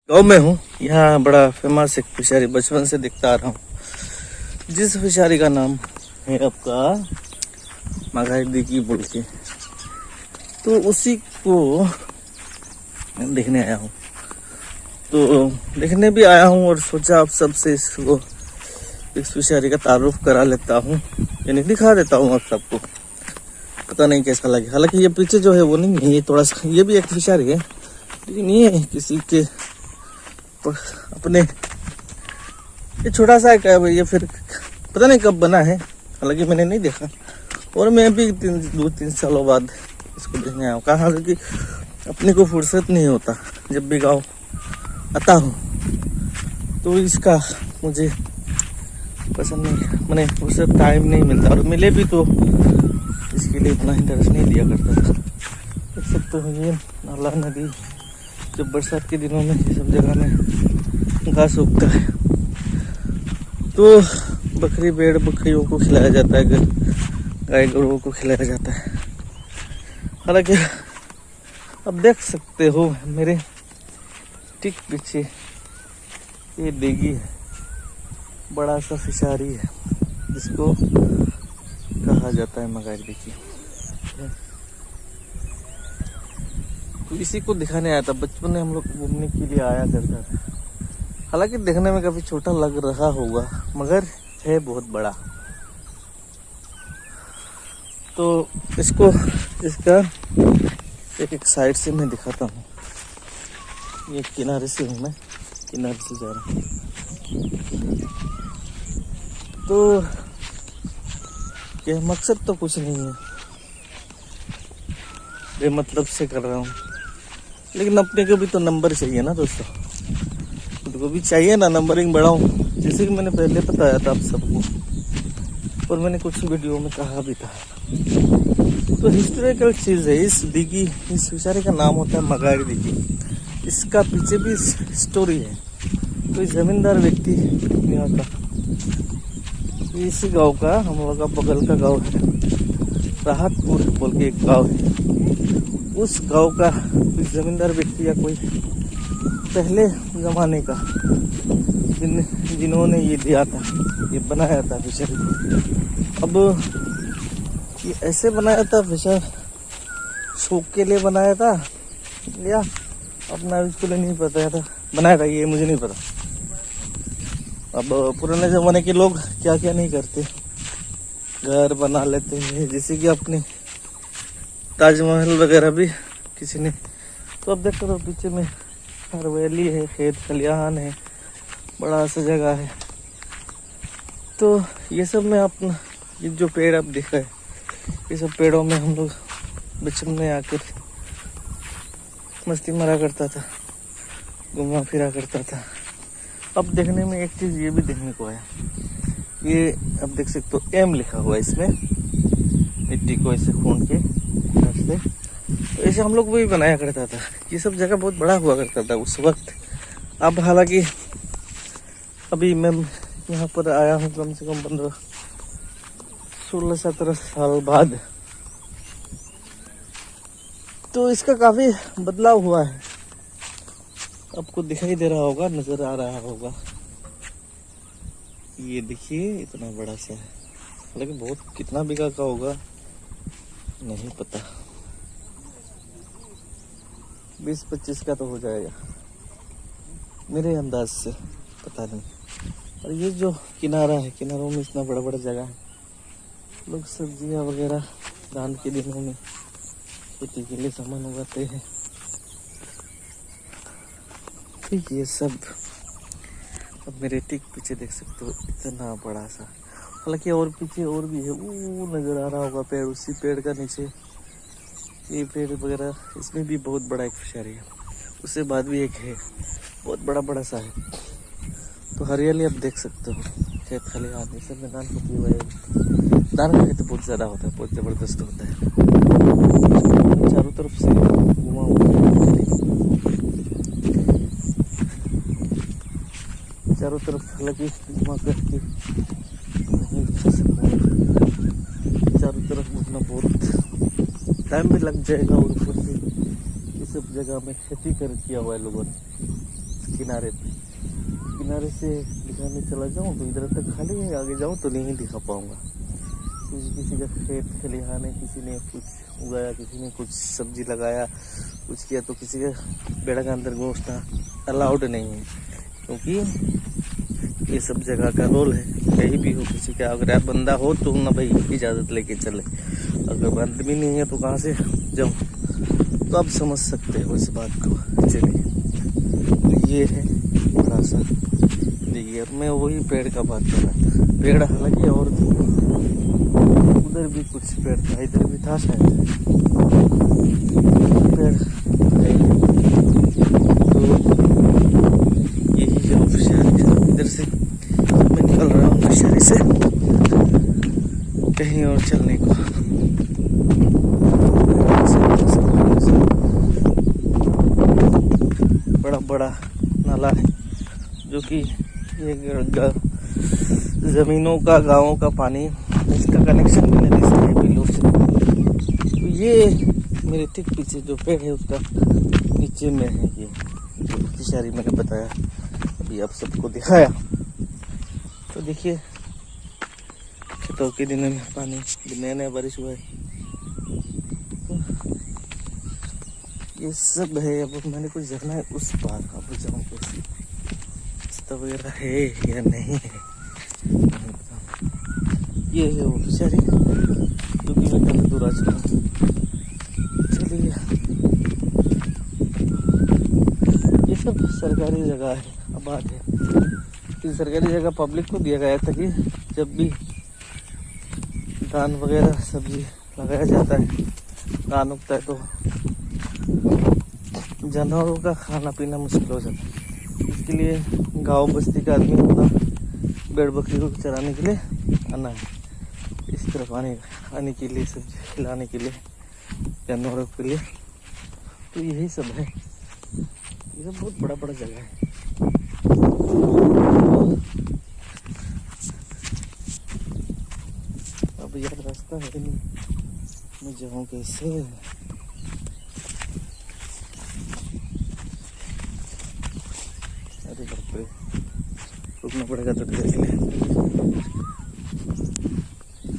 गाँव में हूँ। यहाँ बड़ा फेमस एक फिशरी बचपन से देखता आ रहा हूँ, जिस फिशरी का नाम है आपका मगाही की बोल के। तो उसी को देखने आया हूँ। तो देखने भी आया हूँ और सोचा आप सबसे इसको इस फिशरी का तारुफ करा लेता हूँ, यानी दिखा देता हूँ आप सबको। पता नहीं कैसा लगे। हालांकि ये पीछे जो है वो नहीं है, ये थोड़ा सा ये भी एक फिशरी है, लेकिन ये किसी के अपने ये छोटा सा क्या है, ये फिर पता नहीं कब बना है, हालांकि मैंने नहीं देखा। और मैं भी 2-3 सालों बाद इसको देखने आया हूँ। कहा कि अपने को फुर्सत नहीं होता, जब भी गाँव आता हूँ तो इसका मुझे पसंद नहीं, मैंने फुर्सत टाइम नहीं मिलता, और मिले भी तो इसके लिए इतना इंटरेस्ट नहीं दिया करता था। देख सकते हो ये नाला नदी, जब बरसात के दिनों में ये सब जगह में घास उगता है तो बकरी भेड़ बकरियों को खिलाया जाता है, गाय गरुओं को खिलाया जाता है। हालांकि अब देख सकते हो मेरे ठीक पीछे ये देगी है, बड़ा सा फिशरी है जिसको कहा जाता है मगाही देखी। तो इसी को दिखाने आया था। बचपन में हम लोग घूमने के लिए आया करता था। हालांकि देखने में काफी छोटा लग रहा होगा, मगर है बहुत बड़ा। तो इसको इसका एक साइड से मैं दिखाता हूँ। ये किनारे से हूँ मैं, किनारे से जा रहा हूँ। तो ये मकसद तो कुछ नहीं है, बेमतलब से कर रहा हूँ, लेकिन अपने को भी तो नंबर चाहिए ना दोस्तों, खुद को भी चाहिए ना नंबरिंग बढ़ाऊँ। जैसे कि मैंने पहले बताया था आप सबको, और मैंने कुछ वीडियो में कहा भी था। तो हिस्टोरिकल चीज़ है इस दिघी, इस फिशरी का नाम होता है मगाही दिघी। इसका पीछे भी स्टोरी है। कोई जमींदार व्यक्ति यहाँ का, इसी गांव का, हम लोग का बगल का गांव है, राहतपुर बोल के एक गांव है। उस गांव का जमींदार व्यक्ति या कोई पहले जमाने का जिन्होंने ये दिया था, ये बनाया था फिशरी को। अब ये ऐसे बनाया था, फिशर शौक के लिए बनाया था या अपना इसको लिए नहीं पता था बनाया था, ये मुझे नहीं पता। अब पुराने जमाने के लोग क्या क्या नहीं करते, घर बना लेते हैं, जैसे कि अपने ताजमहल वगैरह भी किसी ने। तो अब देखो तो पीछे में हरवैली है, खेत खलिहान है, बड़ा सा जगह है। तो ये सब में अपना ये जो पेड़ अब दिखा है, ये सब पेड़ों में हम लोग बचपन में आकर मस्ती मारा करता था, घूमा फिरा करता था। अब देखने में एक चीज़ ये भी देखने को आया, ये अब देख सकते हो एम लिखा हुआ है इसमें, मिट्टी को ऐसे खून के से। तो ऐसे हम लोग वही बनाया करता था। ये सब जगह बहुत बड़ा हुआ करता था उस वक्त। अब हालांकि अभी मैं यहाँ पर आया हूँ कम से कम 16-17 साल बाद, तो इसका काफी बदलाव हुआ है। आपको दिखाई दे रहा होगा, नजर आ रहा होगा। ये देखिए इतना बड़ा सा है, हालांकि बहुत कितना बीघा का होगा नहीं पता, 20-25 का तो हो जाएगा मेरे अंदाज से, पता नहीं। और ये जो किनारा है, किनारों में इतना बड़ा बड़ा जगह है, लोग सब्जियां वगैरह धान के दिनों में खेती के लिए सामान उगाते हैं। ठीक ये सब अब मेरे ठीक पीछे देख सकते हो, इतना बड़ा सा। हालांकि और पीछे और भी है, वो नजर आ रहा होगा पेड़, उसी पेड़ का नीचे ये पेड़ वगैरह, इसमें भी बहुत बड़ा एक फिशरी है। उससे बाद भी एक है, बहुत बड़ा बड़ा सा है। तो हरियाली आप देख सकते हो, खेत खलिहान, ये सब मैदान होती हुआ है। धान का खेत बहुत ज़्यादा होता है, बहुत ज़बरदस्त होता है। चारों तरफ से घुमा हुआ है, चारों तरफ, हालांकि घुमा करके नहीं दिखा सकता है। चारों तरफ घूमना बहुत टाइम भी लग जाएगा, और ऊपर से ये सब जगह में खेती कर किया हुआ है लोगों ने। किनारे पे, किनारे से दिखाने चला जाऊँ तो इधर तक खाली है, आगे जाऊँ तो नहीं दिखा पाऊँगा। किसी का खेत खलिहान है, किसी ने कुछ उगाया, किसी ने कुछ सब्जी लगाया, कुछ किया, तो किसी के पेड़ के अंदर घुसना अलाउड नहीं है, क्योंकि ये सब जगह का रोल है। कहीं भी हो किसी का अगर आप बंदा हो तो ना भाई इजाज़त लेके चले, अगर बंद भी नहीं है तो कहाँ से जाऊँ, तो आप समझ सकते हो इस बात को। चलिए, तो ये है बड़ा सा, देखिए मैं वही पेड़ का बात कर रहा था। पेड़ हालांकि और उधर भी कुछ पेड़ था, इधर भी था शायद पेड़। तो यही जो फिशरी है, इधर से मैं निकल रहा हूँ फिशरी से कहीं और चलने को। बड़ा बड़ा नाला है जो कि ये जमीनों का, गाँवों का पानी, इसका कनेक्शन भी नदी से है, बिलो से। तो ये मेरे ठीक पीछे जो पेड़ है उसका नीचे में है ये जो फिशरी मैंने बताया, अभी आप सबको दिखाया। तो देखिए खेतों के दिनों में पानी नया नया बारिश हुआ है, तो ये सब है। अब मैंने कुछ देखना है उस पार, अब जाऊँ कैसे, रास्ता वगैरह है या नहीं है। ये है वो फिशरी जो कि मैं काफ़ी दूर आ चुका हूँ। चलिए, ये सब सरकारी जगह है, आबाद है। इस सरकारी जगह पब्लिक को दिया गया था कि जब भी धान वगैरह सब्जी लगाया जाता है, धान उगता है, तो जानवरों का खाना पीना मुश्किल हो जाता है। इसके लिए गांव बस्ती का आदमी अपना भेड़ बकरी को चराने के लिए आना है, इस तरफ आने के लिए, सब्जी खिलाने के लिए जानवरों के लिए। तो यही सब है, ये सब बहुत बड़ा बड़ा जगह है। अब यार रास्ता है नहीं, मैं जाऊँ कैसे। अरे बाप रे, रुकना पड़ेगा थोड़ी देर के लिए।